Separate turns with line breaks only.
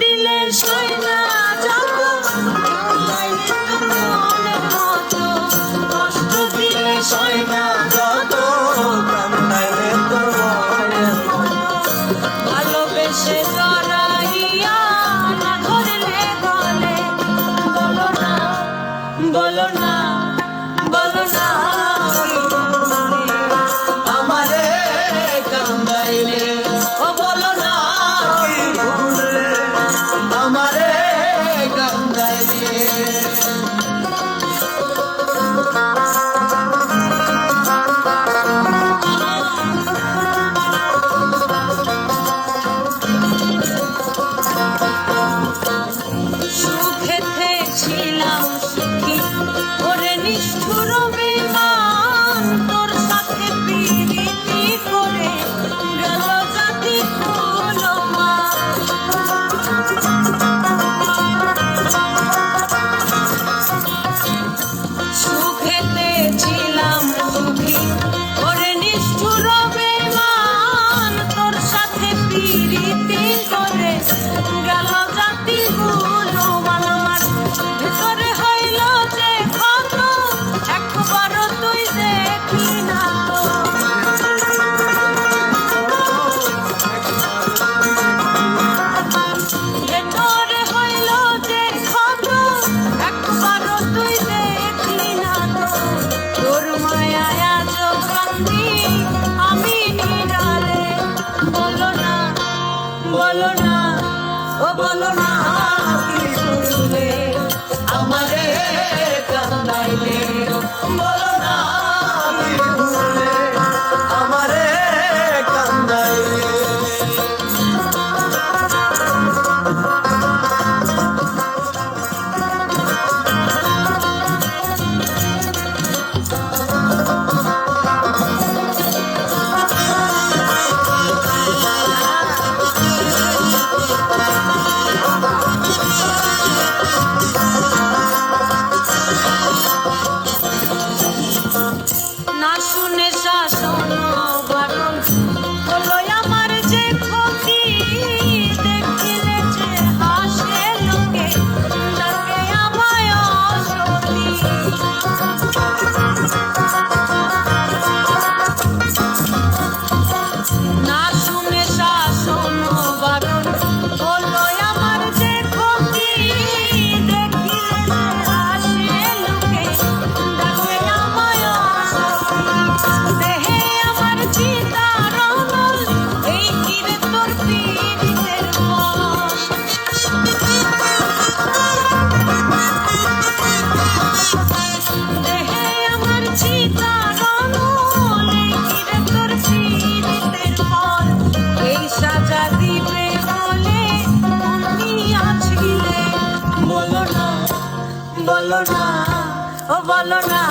দিলে সই না যাব মনের মতো, কষ্ট দিলে সই না যত কান্দাইলে তোর মনের মতো, ভালোবেসে জড়াইয়া না ধরলে গলে, বলো না বলো না বলো না আমারে কান্দাইলে, ও বলো না আমারে কান্দাইলে। সুখেতে ছিলাম সুখী ওরে নিষ্ঠুর বেঈমান, তোর সাথে প্রীতি করে গেল জাতি কুলমা। সুখেতে ছিলাম সুখী ওরে নিষ্ঠুর বেঈমান, তোর সাথে প্রীতি করে গেল জাতি কুলমা। আমার ভিতরে হইল যে ক্ষত, একবারও তুই দেখলি না তো, ভেতরে হইল যে ক্ষত, একবারও তুই দেখলি না তো, তোর মায়ায় আজ কান্দি আমি নিরালে, বলো না বলো না ও বলো না কি করলে আমারে কান্দাইলে, বলো না কি করলে আমারে কান্দাইলে। না শুনে শাসন বারণ হলো আমার যে ক্ষতি, দেখিলে যে হাসে লোকে ডাকে আমায় অসতী। না শুনে শাসন বারণ হলো আমার যে ক্ষতি, দেখিলে যে হাসে লোকে ডাকে আমায় অসতী। দেহে আমার চিতার অনল, এই কিরে তোর পীড়িতের বশ। দেহে আমার চিতার অনল, এই কিরে তোর পীড়িতের ফল। এই সাজা দিবে বলে আছিলে, বলো না বলো না ও বলো না